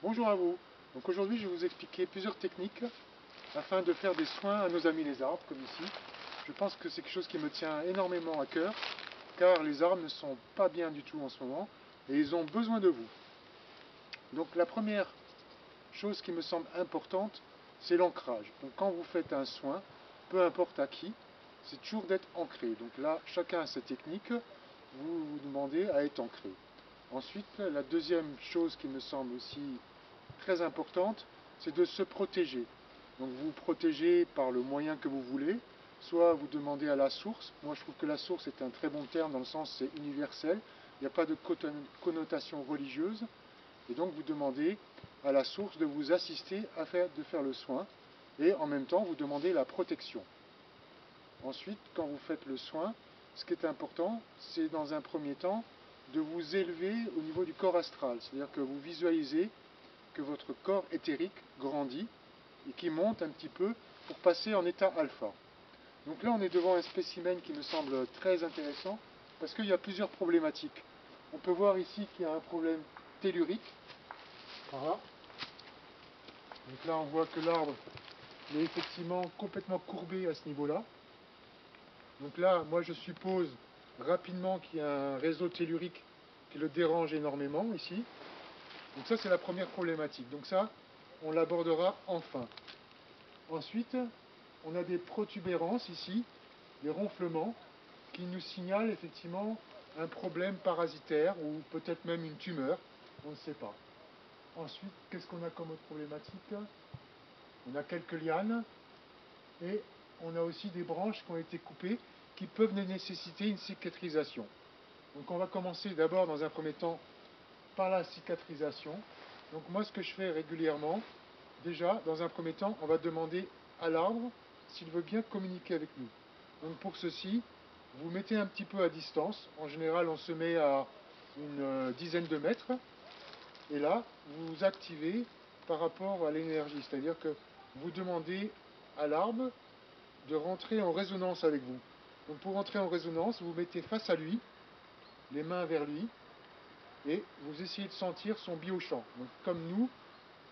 Bonjour à vous. Donc aujourd'hui je vais vous expliquer plusieurs techniques afin de faire des soins à nos amis les arbres, comme ici. Je pense que c'est quelque chose qui me tient énormément à cœur, car les arbres ne sont pas bien du tout en ce moment et ils ont besoin de vous. Donc la première chose qui me semble importante, c'est l'ancrage. Donc quand vous faites un soin, peu importe à qui, c'est toujours d'être ancré. Donc là, chacun a sa technique, vous vous demandez à être ancré. Ensuite, la deuxième chose qui me semble aussi très importante, c'est de se protéger. Donc vous vous protégez par le moyen que vous voulez, soit vous demandez à la source. Moi je trouve que la source est un très bon terme dans le sens c'est universel, il n'y a pas de connotation religieuse, et donc vous demandez à la source de vous assister de faire le soin, et en même temps vous demandez la protection. Ensuite, quand vous faites le soin, ce qui est important, c'est dans un premier temps de vous élever au niveau du corps astral, c'est-à-dire que vous visualisez que votre corps éthérique grandit et qui monte un petit peu pour passer en état alpha. Donc là, on est devant un spécimen qui me semble très intéressant parce qu'il y a plusieurs problématiques. On peut voir ici qu'il y a un problème tellurique. Voilà. Donc là, on voit que l'arbre est effectivement complètement courbé à ce niveau-là. Donc là, moi, je suppose rapidement qu'il y a un réseau tellurique qui le dérange énormément ici. Donc ça, c'est la première problématique. Donc ça, on l'abordera enfin. Ensuite, on a des protubérances ici, des ronflements, qui nous signalent effectivement un problème parasitaire ou peut-être même une tumeur, on ne sait pas. Ensuite, qu'est-ce qu'on a comme autre problématique? On a quelques lianes et on a aussi des branches qui ont été coupées qui peuvent nécessiter une cicatrisation. Donc on va commencer d'abord dans un premier temps par la cicatrisation. Donc moi ce que je fais régulièrement, déjà dans un premier temps on va demander à l'arbre s'il veut bien communiquer avec nous. Donc pour ceci, vous mettez un petit peu à distance, en général on se met à une dizaine de mètres, et là vous vous activez par rapport à l'énergie, c'est-à-dire que vous demandez à l'arbre de rentrer en résonance avec vous. Donc pour rentrer en résonance, vous mettez face à lui, les mains vers lui, et vous essayez de sentir son biochamp. Donc comme nous,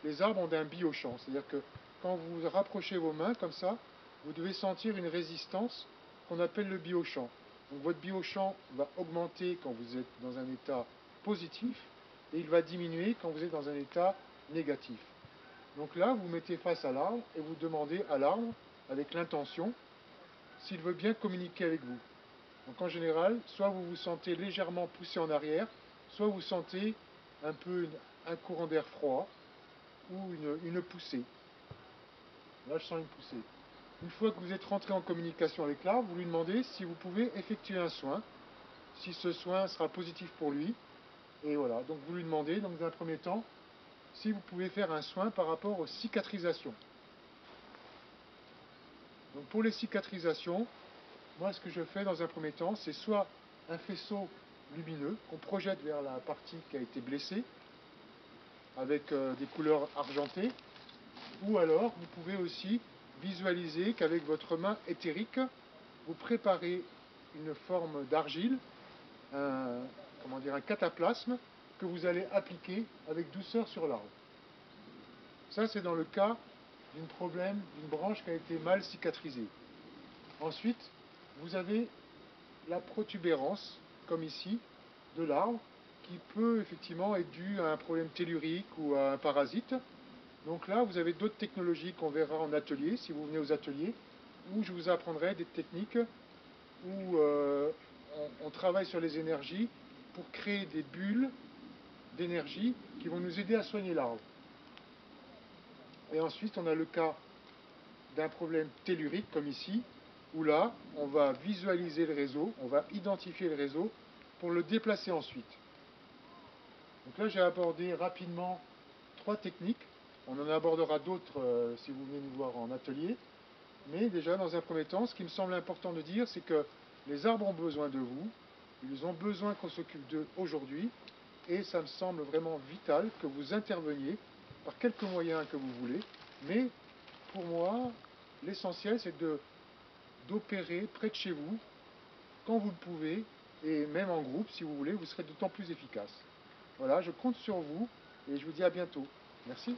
les arbres ont un biochamp, c'est-à-dire que quand vous rapprochez vos mains comme ça, vous devez sentir une résistance qu'on appelle le biochamp. Donc votre biochamp va augmenter quand vous êtes dans un état positif et il va diminuer quand vous êtes dans un état négatif. Donc là, vous mettez face à l'arbre et vous demandez à l'arbre, avec l'intention, s'il veut bien communiquer avec vous. Donc en général, soit vous vous sentez légèrement poussé en arrière, soit vous sentez un peu un courant d'air froid ou une poussée. Là, je sens une poussée. Une fois que vous êtes rentré en communication avec l'arbre, vous lui demandez si vous pouvez effectuer un soin, si ce soin sera positif pour lui. Et voilà, donc vous lui demandez, donc dans un premier temps, si vous pouvez faire un soin par rapport aux cicatrisations. Donc pour les cicatrisations, moi ce que je fais dans un premier temps, c'est soit un faisceau lumineux qu'on projette vers la partie qui a été blessée, avec des couleurs argentées, ou alors vous pouvez aussi visualiser qu'avec votre main éthérique, vous préparez une forme d'argile, un cataplasme, que vous allez appliquer avec douceur sur l'arbre. Ça, c'est dans le cas d'un problème, d'une branche qui a été mal cicatrisée. Ensuite, vous avez la protubérance, comme ici, de l'arbre, qui peut effectivement être due à un problème tellurique ou à un parasite. Donc là, vous avez d'autres technologies qu'on verra en atelier, si vous venez aux ateliers, où je vous apprendrai des techniques où on travaille sur les énergies pour créer des bulles d'énergie qui vont nous aider à soigner l'arbre. Et ensuite, on a le cas d'un problème tellurique, comme ici, où là, on va visualiser le réseau, on va identifier le réseau pour le déplacer ensuite. Donc là, j'ai abordé rapidement 3 techniques. On en abordera d'autres si vous venez nous voir en atelier. Mais déjà, dans un premier temps, ce qui me semble important de dire, c'est que les arbres ont besoin de vous. Ils ont besoin qu'on s'occupe d'eux aujourd'hui. Et ça me semble vraiment vital que vous interveniez par quelques moyens que vous voulez. Mais pour moi, l'essentiel, c'est d'opérer près de chez vous, quand vous le pouvez, et même en groupe, si vous voulez, vous serez d'autant plus efficace. Voilà, je compte sur vous et je vous dis à bientôt. Merci.